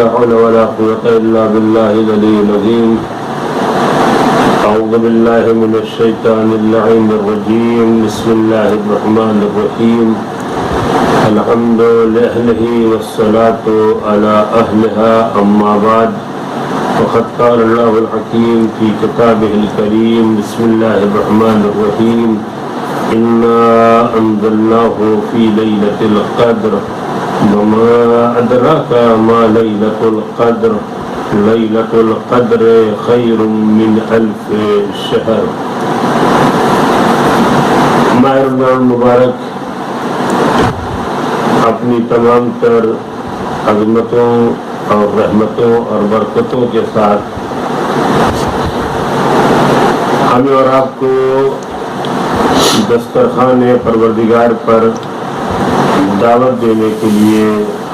لا حول ولا قوة إلا بالله العلي العظيم. أعوذ بالله من الشيطان اللعين الرجيم. بسم الله الرحمن الرحيم. الحمد لأهله والصلاة على أهلها. أما بعد فقد قال الله الحكيم في كتابه الكريم. بسم الله الرحمن الرحيم. إنا أنزلناه في ليلة القدر وما أدراك ما ليلة القدر. ليلة القدر خير من 1000 شهر. ماہ رمضان مبارک اپنی تمام تر عظمتوں اور رحمتوں اور برکتوں کے ساتھ ہمیں اور آپ کو دسترخوان پروردگار پر دعوت دینے کے لیے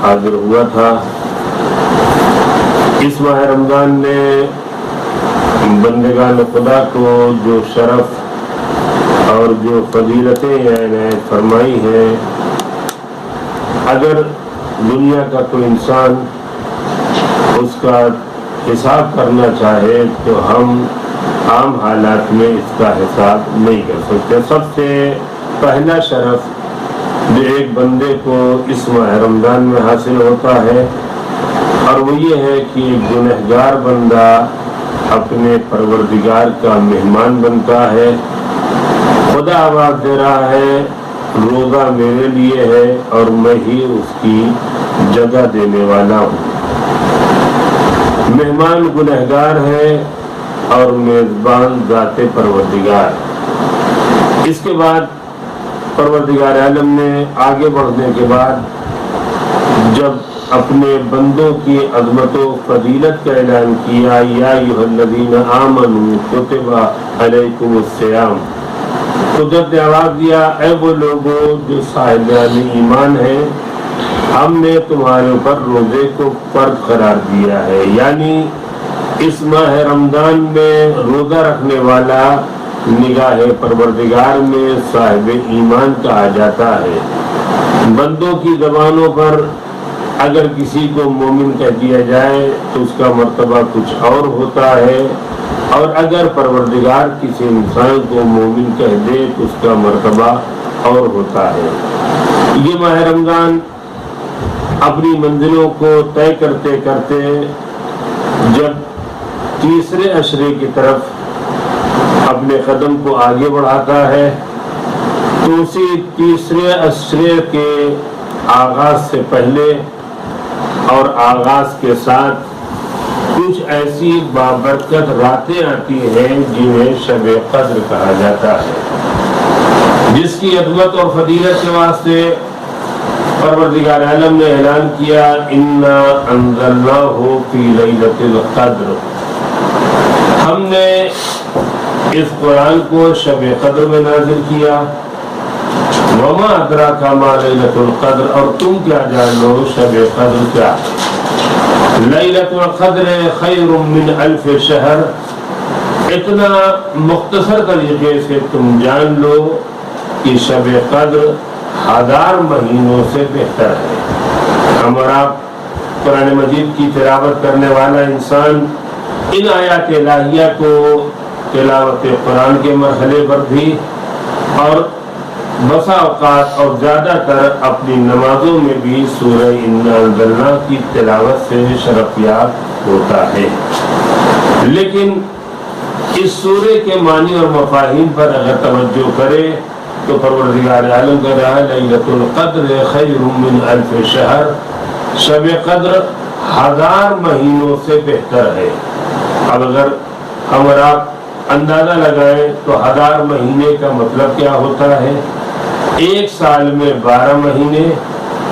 حاضر ہوا تھا. اس ماہ رمضان نے بندگان خدا کو جو شرف اور جو فضیلتیں عنایت فرمائی ہیں، اگر دنیا کا کوئی انسان اس کا حساب کرنا چاہے تو ہم عام حالات میں اس کا حساب نہیں کر سکتے. سب سے پہلا شرف جو ایک بندے کو اس ماہ رمضان میں حاصل ہوتا ہے اور وہ یہ ہے کہ ایک گنہگار بندہ اپنے پروردگار کا مہمان بنتا ہے. خدا آواز دے رہا ہے روزہ میرے لیے ہے اور میں ہی اس کی جگہ دینے والا ہوں. مہمان گنہگار ہے اور میزبان ذات پروردگار. اس کے بعد پروردگار عالم نے آگے بڑھنے کے بعد جب اپنے بندوں کی عظمت و فضیلت کا اعلان کیا، یا ایھا الذین آمنوا کتب علیکم الصیام، قدرت نے آواز دیا اے وہ لوگوں جو صاحبان ایمان ہیں، ہم نے تمہارے اوپر روزے کو فرض قرار دیا ہے. یعنی اس ماہ رمضان میں روزہ رکھنے والا نگاہ پروردگار میں صاحب ایمان کہا جاتا ہے. بندوں کی زبانوں پر اگر کسی کو مومن کہہ دیا جائے تو اس کا مرتبہ کچھ اور ہوتا ہے، اور اگر پروردگار کسی انسان کو مومن کہہ دے تو اس کا مرتبہ اور ہوتا ہے. یہ ماہ رمضان اپنی منزلوں کو طے کرتے کرتے جب تیسرے عشرے کی طرف اپنے قدم کو آگے بڑھاتا ہے تو اسی تیسرے عشرے کے آغاز سے پہلے اور آغاز کے ساتھ کچھ ایسی بابرکت راتیں آتی ہیں جنہیں شب قدر کہا جاتا ہے، جس کی عظمت اور فضیلت کے واسطے پروردگار عالم نے اعلان کیا انا انزلناہ فی لیلۃ القدر. ہم نے اس قرآن کو شب قدر میں نازل کیا. وما ادراک ما لیلۃ القدر، اور تم کیا جانو شب قدر کیا ہے. لیلۃ القدر خیر من 1000 شہر. اتنا مختصر طریقے سے تم جان لو کہ شب قدر 1000 مہینوں سے بہتر ہے. ہم اور آپ قرآن مجید کی تلاوت کرنے والا انسان ان آیات الہیہ کو تلاوت قرآن کے مرحلے پر بھی اور بسا اوقات اور زیادہ تر اپنی نمازوں میں بھی سورہ انا انزلنا کی تلاوت سے شرفیاب ہوتا ہے. لیکن اس سورے کے معنی اور مفاہیم پر اگر توجہ کرے تو پروردگار عالم کہہ رہا ہے لیلۃ القدر خیر من 1000 شہر. شب قدر 1000 مہینوں سے بہتر ہے. اب اگر ہم اور آپ اندازہ لگائیں تو 1000 مہینے کا مطلب کیا ہوتا ہے. ایک سال میں 12 مہینے،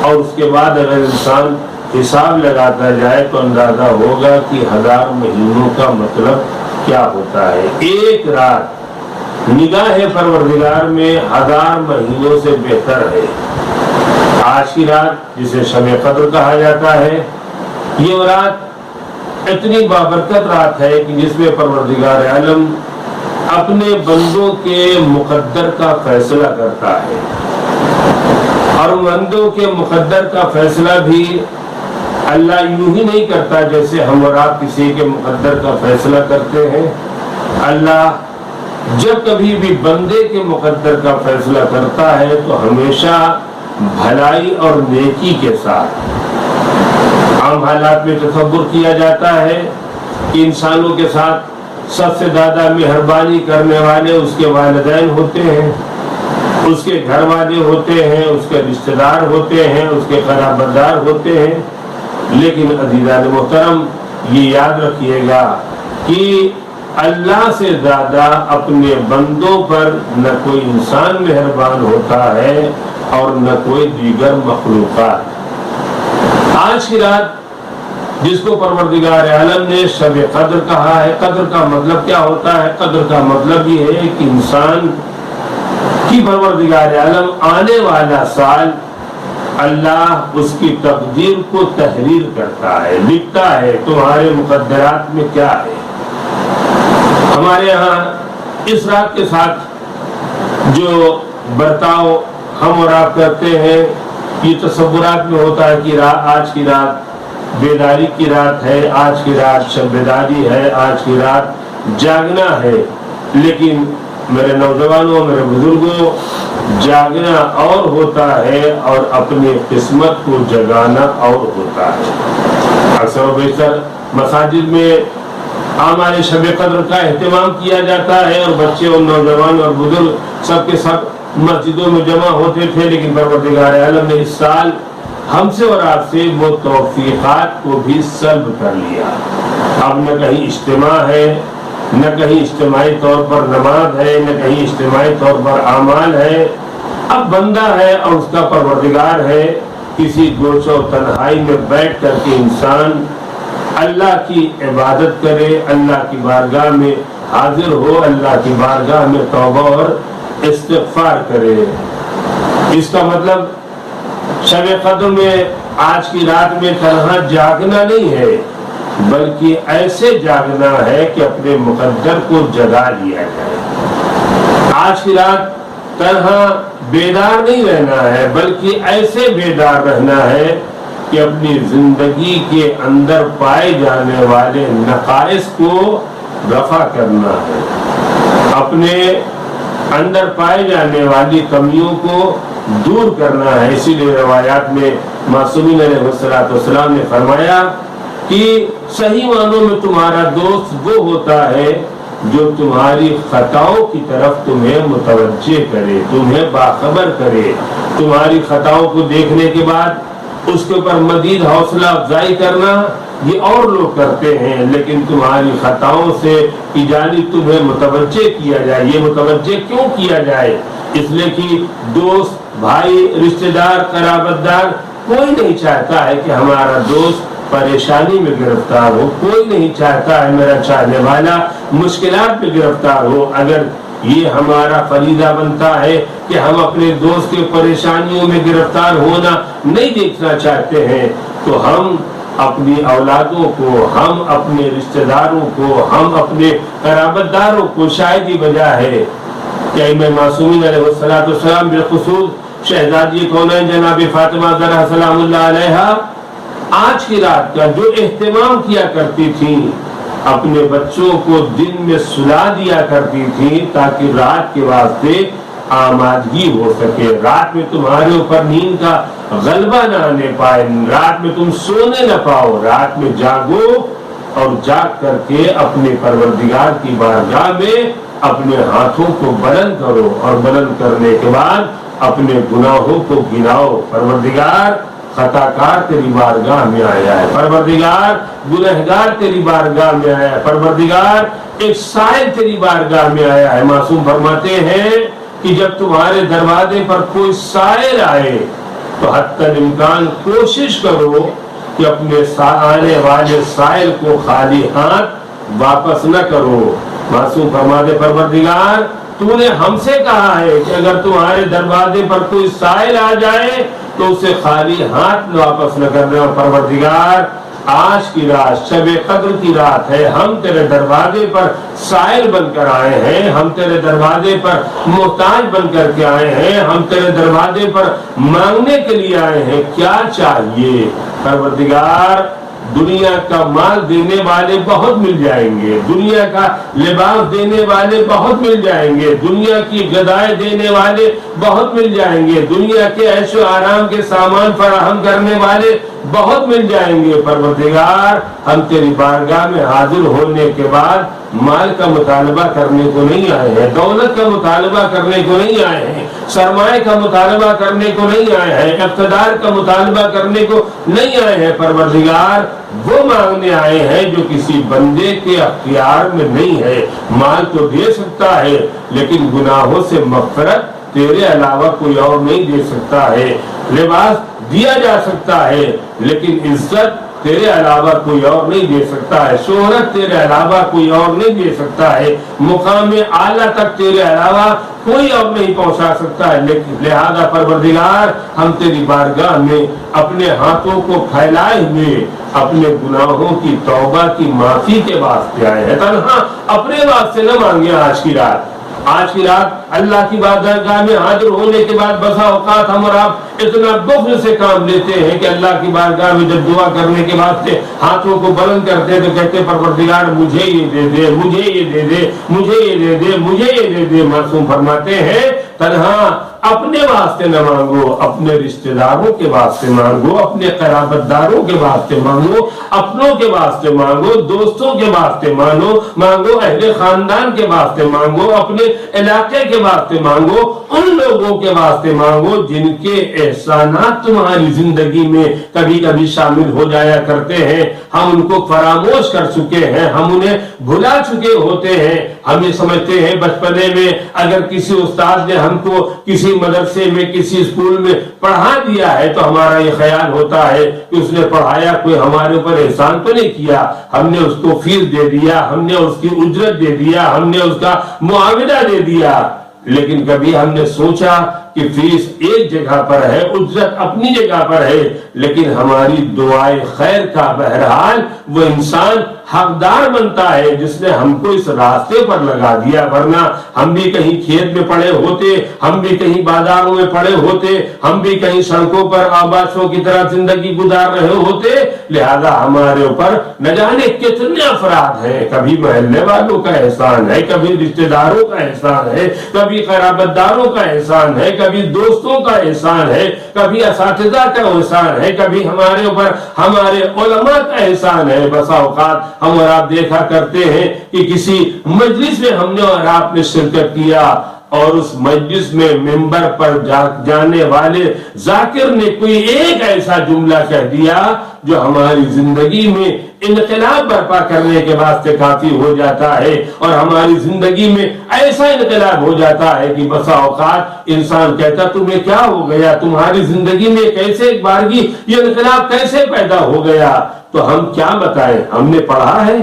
اور اس کے بعد اگر انسان حساب لگاتا جائے تو اندازہ ہوگا کہ 1000 مہینوں کا مطلب کیا ہوتا ہے. ایک رات نگاہ پروردگار میں 1000 مہینوں سے بہتر ہے. آج کی رات جسے شب قدر کہا جاتا ہے، یہ رات اتنی بابرکت رات ہے کہ جس میں پروردگار عالم اپنے بندوں کے مقدر کا فیصلہ کرتا ہے، اور بندوں کے مقدر کا فیصلہ بھی اللہ یوں ہی نہیں کرتا جیسے ہم اور آپ کسی کے مقدر کا فیصلہ کرتے ہیں. اللہ جب کبھی بھی بندے کے مقدر کا فیصلہ کرتا ہے تو ہمیشہ بھلائی اور نیکی کے ساتھ. عام حالات میں تصور کیا جاتا ہے کہ انسانوں کے ساتھ سب سے زیادہ مہربانی کرنے والے اس کے والدین ہوتے ہیں، اس کے گھر والے ہوتے ہیں، اس کے رشتہ دار ہوتے ہیں، اس کے قرابت دار ہوتے ہیں. لیکن عزیزان محترم، یہ یاد رکھیے گا کہ اللہ سے زیادہ اپنے بندوں پر نہ کوئی انسان مہربان ہوتا ہے اور نہ کوئی دیگر مخلوقات. آج کی رات جس کو پروردگار عالم نے شب قدر کہا ہے، قدر کا مطلب کیا ہوتا ہے؟ قدر کا مطلب یہ ہے کہ انسان کی پروردگار عالم آنے والا سال اللہ اس کی تقدیر کو تحریر کرتا ہے، لکھتا ہے تمہارے مقدرات میں کیا ہے. ہمارے ہاں اس رات کے ساتھ جو برتاؤ ہم اور آپ کرتے ہیں یہ تصورات میں ہوتا ہے کہ آج کی رات بیداری کی رات ہے، آج کی رات شب بیداری ہے، آج کی رات جاگنا ہے. لیکن میرے نوجوانوں، میرے بزرگوں، جاگنا اور ہوتا ہے اور اپنی قسمت کو جگانا اور ہوتا ہے. اکثر و بیشتر مساجد میں ہمارے شب قدر کا اہتمام کیا جاتا ہے اور بچے اور نوجوان اور بزرگ سب کے سب مسجدوں میں جمع ہوتے تھے. لیکن پروردگار عالم نے اس سال ہم سے اور آپ سے وہ توفیقات کو بھی سلب کر لیا. اب نہ کہیں اجتماع ہے، نہ کہیں اجتماعی طور پر نماز ہے، نہ کہیں اجتماعی طور پر اعمال ہے. اب بندہ ہے اور اس کا پروردگار ہے. کسی گوشہ و تنہائی میں بیٹھ کر کے انسان اللہ کی عبادت کرے، اللہ کی بارگاہ میں حاضر ہو، اللہ کی بارگاہ میں توبہ اور استغفار کرے. اس کا مطلب شب قدر میں آج کی رات میں تنہا جاگنا نہیں ہے، بلکہ ایسے جاگنا ہے کہ اپنے مقدر کو جگا لیا جائے. آج کی رات تنہا بیدار نہیں رہنا ہے، بلکہ ایسے بیدار رہنا ہے کہ اپنی زندگی کے اندر پائے جانے والے نقائص کو رفع کرنا ہے، اپنے اندر پائے جانے والی کمیوں کو دور کرنا ہے. اسی لیے روایات میں معصومین علیہ السلام نے فرمایا کہ صحیح معنوں میں تمہارا دوست وہ ہوتا ہے جو تمہاری خطاؤں کی طرف تمہیں متوجہ کرے، تمہیں باخبر کرے. تمہاری خطاؤں کو دیکھنے کے بعد اس کے اوپر مزید حوصلہ افزائی کرنا یہ اور لوگ کرتے ہیں، لیکن تمہاری خطاؤں سے کی جانب تمہیں متوجہ کیا جائے. یہ متوجہ کیوں کیا جائے؟ اس لیے کہ دوست، بھائی، رشتہ دار، قرابت دار کوئی نہیں چاہتا ہے کہ ہمارا دوست پریشانی میں گرفتار ہو. کوئی نہیں چاہتا ہے میرا چاہنے والا مشکلات میں گرفتار ہو. اگر یہ ہمارا فریضہ بنتا ہے کہ ہم اپنے دوست کے پریشانیوں میں گرفتار ہونا نہیں دیکھنا چاہتے ہیں تو ہم اپنی اولادوں کو، ہم اپنے رشتہ داروں کو، ہم اپنے قرابت داروں کو شاید ہی وجہ ہے کہ امام معصومین علیہ السلام بالخصوص شہزادی کونین جناب فاطمہ زہرا سلام اللہ علیہا آج کی رات کا جو اہتمام کیا کرتی تھیں، اپنے بچوں کو دن میں سلا دیا کرتی تھیں تاکہ رات کے واسطے آمادگی ہو سکے. رات میں تمہارے اوپر نیند کا غلبہ نہ آنے پائے، رات میں تم سونے نہ پاؤ. رات میں جاگو اور جاگ کر کے اپنے پروردگار کی بارگاہ میں اپنے ہاتھوں کو بلند کرو اور بلند کرنے کے بعد اپنے گناہوں کو گناؤ. پروردگار خطاکار تیری بارگاہ میں آیا ہے، پروردگار گنہگار تیری بارگاہ میں آیا ہے، پروردگار ایک سائل تیری بارگاہ میں آیا ہے. معصوم فرماتے ہیں کہ جب تمہارے دروازے پر کوئی سائل آئے تو حتی الامکان کوشش کرو کہ اپنے آنے والے سائل کو خالی ہاتھ واپس نہ کرو. معصوم فرماتے پروردگار تو نے ہم سے کہا ہے کہ اگر تمہارے دروازے پر کوئی سائل آ جائے تو اسے خالی ہاتھ واپس نہ کرنا. پروردگار آج کی رات شب قدر کی رات ہے، ہم تیرے دروازے پر سائل بن کر آئے ہیں، ہم تیرے دروازے پر محتاج بن کر کے آئے ہیں، ہم تیرے دروازے پر مانگنے کے لیے آئے ہیں، کیا چاہیے؟ پروردگار دنیا کا مال دینے والے بہت مل جائیں گے، دنیا کا لباس دینے والے بہت مل جائیں گے، دنیا کی غذائیں دینے والے بہت مل جائیں گے، دنیا کے عیش و آرام کے سامان فراہم کرنے والے بہت مل جائیں گے۔ پروردگار ہم تیری بارگاہ میں حاضر ہونے کے بعد مال کا مطالبہ کرنے کو نہیں آئے ہیں، دولت کا مطالبہ کرنے کو نہیں آئے ہیں، سرمایہ کا مطالبہ کرنے کو نہیں آئے ہیں، اقتدار کا مطالبہ کرنے کو نہیں آئے ہیں۔ پروردگار وہ مانگنے آئے ہیں جو کسی بندے کے اختیار میں نہیں ہے۔ مال تو دے سکتا ہے لیکن گناہوں سے مغفرت تیرے علاوہ کوئی اور نہیں دے سکتا ہے، لباس دیا جا سکتا ہے لیکن عزت تیرے علاوہ کوئی اور نہیں دے سکتا ہے، شہرت تیرے علاوہ کوئی اور نہیں دے سکتا ہے، مقام اعلیٰ تک تیرے علاوہ کوئی اور نہیں پہنچا سکتا ہے۔ لہذا پروردگار ہم تیری بارگاہ میں اپنے ہاتھوں کو پھیلائے ہوئے اپنے گناہوں کی توبہ کی معافی کے واسطے آئے ہیں، تنہا اپنے واسطے نہ مانگے۔ آج کی رات اللہ کی بارگاہ میں حاضر ہونے کے بعد بسا اوقات ہم اور آپ اتنا بخل سے کام لیتے ہیں کہ اللہ کی بارگاہ میں جب دعا کرنے کے بعد ہاتھوں کو بلند کرتے تو کہتے پروردگار مجھے یہ دے دے، مجھے یہ دے دے، مجھے یہ دے دے، مجھے یہ دے دے۔ معصوم فرماتے ہیں تنہا اپنے واسطے نہ مانگو، اپنے رشتہ داروں کے واسطے مانگو، اپنے قرابت داروں کے واسطے مانگو، اپنوں کے واسطے مانگو، دوستوں کے واسطے مانگو، اہل خاندان کے واسطے مانگو، اپنے علاقے کے واسطے مانگو، ان لوگوں کے واسطے مانگو جن کے احسانات تمہاری زندگی میں کبھی کبھی شامل ہو جایا کرتے ہیں، ہم ان کو فراموش کر چکے ہیں، ہم انہیں بھلا چکے ہوتے ہیں۔ ہم یہ سمجھتے ہیں بچپنے میں اگر کسی استاد نے ہم کو کسی مدرسے میں کسی اسکول میں پڑھا دیا ہے تو ہمارا یہ خیال ہوتا ہے کہ اس نے پڑھایا، کوئی ہمارے اوپر احسان تو نہیں کیا، ہم نے اس کو فیس دے دیا، ہم نے اس کی اجرت دے دیا، ہم نے اس کا معاوضہ دے دیا۔ لیکن کبھی ہم نے سوچا کہ فیس ایک جگہ پر ہے، اجرت اپنی جگہ پر ہے، لیکن ہماری دعائے خیر کا بہرحال وہ انسان حقدار بنتا ہے جس نے ہم کو اس راستے پر لگا دیا، ورنہ ہم بھی کہیں کھیت میں پڑے ہوتے، ہم بھی کہیں بازاروں میں پڑے ہوتے، ہم بھی کہیں سڑکوں پر آباشوں کی طرح زندگی گزار رہے ہوتے۔ لہذا ہمارے اوپر نہ جانے کتنے افراد ہیں، کبھی محلے والوں کا احسان ہے، کبھی رشتہ داروں کا احسان ہے، کبھی قرابت داروں کا احسان ہے، کبھی دوستوں کا احسان ہے، کبھی اساتذہ کا احسان ہے، کبھی ہمارے اوپر ہمارے علماء کا احسان ہے۔ بسا اوقات ہم اور آپ دیکھا کرتے ہیں کہ کسی مجلس میں ہم نے اور آپ نے شرکت کیا اور اس مجلس میں ممبر پر جانے والے ذاکر نے کوئی ایک ایسا جملہ کہہ دیا جو ہماری زندگی میں انقلاب برپا کرنے کے واسطے کافی ہو جاتا ہے، اور ہماری زندگی میں ایسا انقلاب ہو جاتا ہے کہ بسا اوقات انسان کہتا تمہیں کیا ہو گیا، تمہاری زندگی میں کیسے ایک بارگی یہ انقلاب کیسے پیدا ہو گیا؟ تو ہم کیا بتائیں؟ ہم نے پڑھا ہے،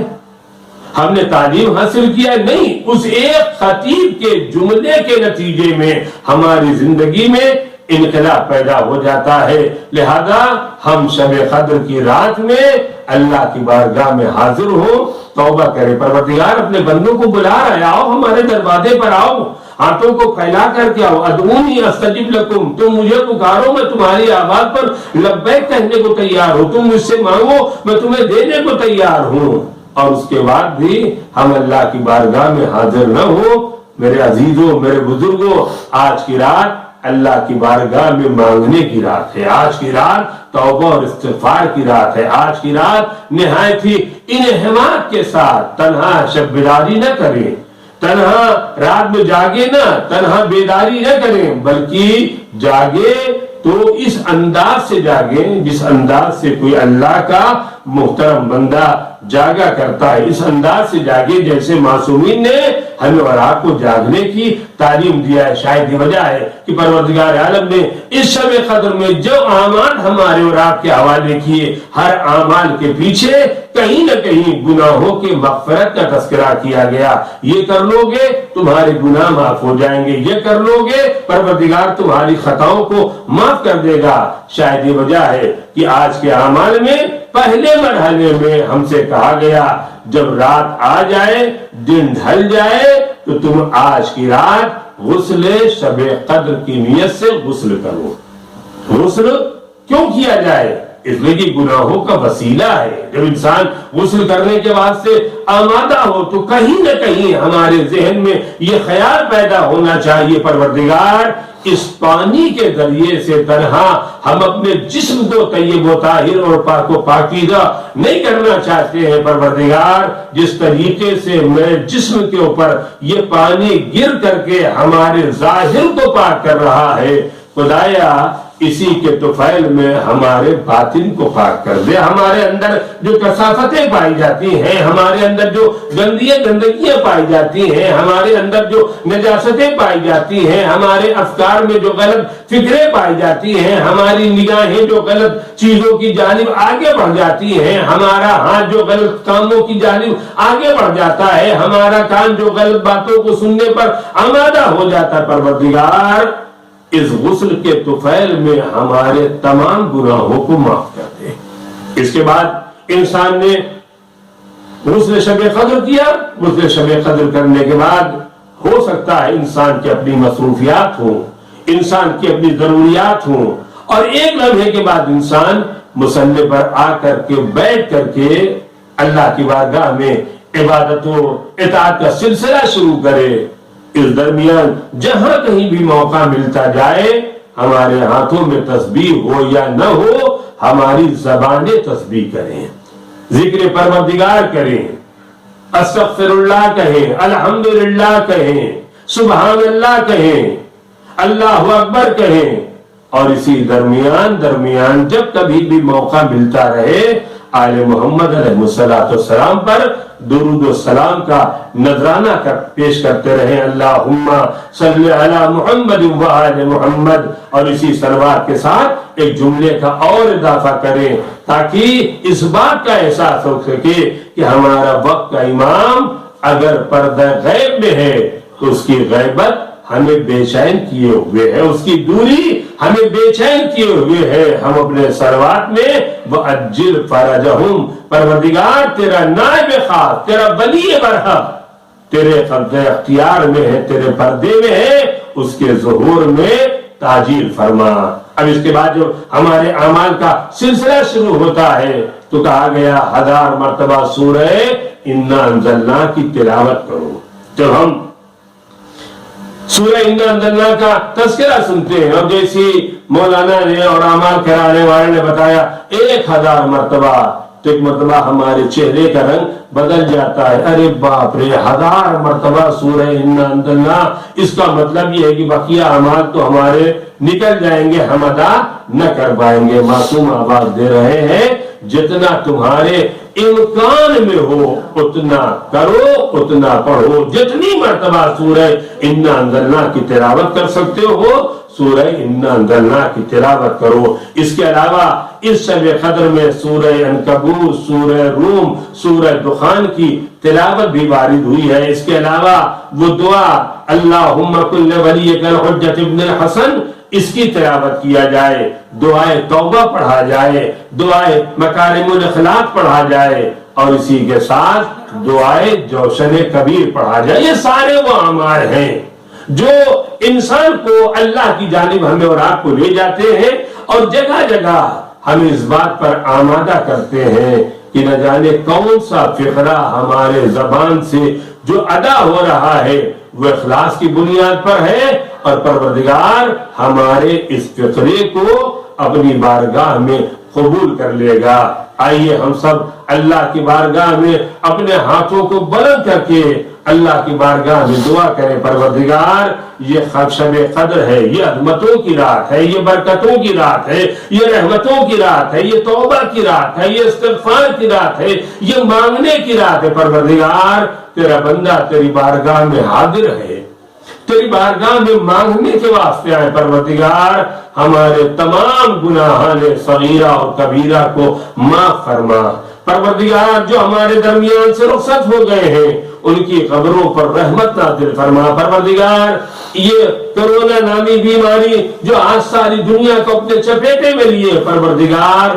ہم نے تعلیم حاصل کیا نہیں، اس ایک خطیب کے جملے کے نتیجے میں ہماری زندگی میں انقلاب پیدا ہو جاتا ہے۔ لہذا ہم شب قدر کی رات میں اللہ کی بارگاہ میں حاضر ہو، توبہ کرے۔ پروردگار اپنے بندوں کو بلا رہا ہے، آؤ ہمارے دروازے پر آؤ، ہاتھوں کو پھیلا کر کے آؤ، ادعونی استجب لکم، تم مجھے پکارو میں تمہاری آواز پر لبیک کہنے کو تیار ہوں، تم مجھ سے مانگو میں تمہیں دینے کو تیار ہوں۔ اور اس کے بعد بھی ہم اللہ کی بارگاہ میں حاضر نہ ہو۔ میرے عزیزوں، میرے بزرگوں، آج کی رات اللہ کی بارگاہ میں مانگنے کی رات ہے، آج کی رات توبہ اور استغفار کی رات ہے، آج کی رات نہایت ہی انہماک کے ساتھ تنہا شب بیداری نہ کریں، تنہا رات میں جاگے نہ، تنہا بیداری نہ کریں، بلکہ جاگے تو اس انداز سے جاگیں جس انداز سے کوئی اللہ کا محترم بندہ جاگا کرتا ہے، اس انداز سے جاگے جیسے معصومین نے ہمیں اور آپ کو جاگنے کی تعلیم دیا ہے۔ شاید یہ وجہ ہے کہ پروردگار عالم نے اس شب قدر میں جو اعمال ہمارے اور آپ کے حوالے کیے، ہر اعمال کے پیچھے کہیں نہ کہیں گناہوں کے مغفرت کا تذکرہ کیا گیا۔ یہ کر لو گے تمہارے گناہ معاف ہو جائیں گے، یہ کر لو گے پروردگار تمہاری خطاؤں کو معاف کر دے گا۔ شاید یہ وجہ ہے کہ آج کے اعمال میں پہلے مرحلے میں ہم سے کہا گیا جب رات آ جائے دن ڈھل جائے تو تم آج کی رات غسل شب قدر کی نیت سے غسل کرو. غسل کیوں کیا جائے؟ اس لیے کہ گناہوں کا وسیلہ ہے. جب انسان غسل کرنے کے واسطے آمادہ ہو تو کہیں نہ کہیں ہمارے ذہن میں یہ خیال پیدا ہونا چاہیے پروردگار اس پانی کے ذریعے سے تنہا ہم اپنے جسم کو طیب و طاہر اور پاک و پاکیزہ نہیں کرنا چاہتے ہیں. پروردگار جس طریقے سے میرے جسم کے اوپر یہ پانی گر کر کے ہمارے ظاہر کو پاک کر رہا ہے، خدایا اسی کے طفیل میں ہمارے باطن کو پاک کر دے. ہمارے اندر جو کثافتیں پائی جاتی ہیں، ہمارے اندر جو گندگیاں پائی جاتی ہیں، ہمارے اندر جو نجاستیں پائی جاتی ہیں، ہمارے افکار میں جو غلط فکریں پائی جاتی ہیں، ہماری نگاہیں جو غلط چیزوں کی جانب آگے بڑھ جاتی ہیں، ہمارا ہاتھ جو غلط کاموں کی جانب آگے بڑھ جاتا ہے، ہمارا کان جو غلط باتوں کو سننے پر آمادہ ہو جاتا ہے، پروردگار اس غسل کے طفیل میں ہمارے تمام گناہوں کو معاف کر دے. اس کے بعد انسان نے غسل شب قدر کیا. غسل شب قدر کرنے کے بعد ہو سکتا ہے انسان کی اپنی مصروفیات ہوں، انسان کی اپنی ضروریات ہوں، اور ایک لمحے کے بعد انسان مصلی پر آ کر کے بیٹھ کر کے اللہ کی بارگاہ میں عبادت و اطاعت کا سلسلہ شروع کرے. اس درمیان جہاں کہیں بھی موقع ملتا جائے ہمارے ہاتھوں میں تسبیح ہو یا نہ ہو ہماری زبانیں تسبیح کریں، ذکر پروردگار کریں، استغفر اللہ کہیں، الحمدللہ کہیں، سبحان اللہ کہیں، اللہ اکبر کہیں. اور اسی درمیان جب کبھی بھی موقع ملتا رہے آل محمد علیہ السلام پر درود و سلام کا نذرانہ پیش کرتے رہیں. اللہم صلی علی محمد و آل محمد. اور اسی صلوات کے ساتھ ایک جملے کا اور اضافہ کریں تاکہ اس بات کا احساس ہو سکے کہ ہمارا وقت کا امام اگر پردہ غیب میں ہے تو اس کی غیبت ہمیں بے چین کیے ہوئے ہے، اس کی دوری ہمیں بے چین کیے ہوئے ہے. ہم اپنے صلوات میں وَأَجِّلْ فَرَجَهُمْ، پروردگار تیرا نائب خاص، تیرا ولی برحق تیرے قبضہ اختیار میں ہے، تیرے پردے میں ہے، اس کے ظہور میں تاجیل فرما. اب اس کے بعد جو ہمارے اعمال کا سلسلہ شروع ہوتا ہے تو کہا گیا 1000 مرتبہ سورہ اِنَّا أَنزَلْنَا کی تلاوت کرو. جب ہم سورہ اِنَّا أَنزَلْنَا کا تذکرہ سنتے ہیں اور جیسی مولانا نے اور اعمال کرانے والے نے بتایا 1000 مرتبہ تو ایک مرتبہ ہمارے چہرے کا رنگ بدل جاتا ہے. ارے باپ رے، 1000 مرتبہ سورہ اِنَّا أَنزَلْنَا، اس کا مطلب یہ ہے کہ بقیہ اعمال تو ہمارے نکل جائیں گے، ہم ادا نہ کر پائیں گے. معصوم آواز دے رہے ہیں جتنا تمہارے امکان میں ہو اتنا کرو، اتنا پڑھو. جتنی مرتبہ سورہ اِنَّا أَنزَلْنَا کی تلاوت کر سکتے ہو سورہ اِنَّا أَنزَلْنَا کی تلاوت کرو. اس کے علاوہ اس شب قدر میں سورہ عنکبوت، سورہ روم، سورہ دخان کی تلاوت بھی وارد ہوئی ہے. اس کے علاوہ وہ دعا اللہم کل ولیک الحجۃ ابن الحسن، اس کی تلاوت کیا جائے، دعائے توبہ پڑھا جائے، دعائے مکارم الاخلاق پڑھا جائے، اور اسی کے ساتھ دعائے جوشن کبیر پڑھا جائے. یہ سارے وہ اعمال ہیں جو انسان کو اللہ کی جانب ہمیں اور آپ کو لے جاتے ہیں، اور جگہ جگہ ہم اس بات پر آمادہ کرتے ہیں کہ نہ جانے کون سا فقرہ ہمارے زبان سے جو ادا ہو رہا ہے وہ اخلاص کی بنیاد پر ہے، اور پروردگار ہمارے اس فقرے کو اپنی بارگاہ میں قبول کر لے گا. آئیے ہم سب اللہ کی بارگاہ میں اپنے ہاتھوں کو بلند کر کے اللہ کی بارگاہ میں دعا کریں. پروردگار یہ شب قدر ہے، یہ عظمتوں کی رات ہے، یہ برکتوں کی رات ہے، یہ رحمتوں کی رات ہے، یہ توبہ کی رات ہے، یہ استغفار کی رات ہے، یہ مانگنے کی رات ہے. پروردگار تیرا بندہ تیری بارگاہ میں حاضر ہے، تیری بارگاہ میں مانگنے کے واسطے آئے. پروردگار ہمارے تمام گناہان صغیرہ اور کبیرہ کو معاف فرما. پروردگار جو ہمارے درمیان سے رخصت ہو گئے ہیں ان کی قبروں پر رحمت نازل فرما. پروردگار یہ کرونا نامی بیماری جو آج ساری دنیا کو اپنے چپیٹے میں لیے، پروردگار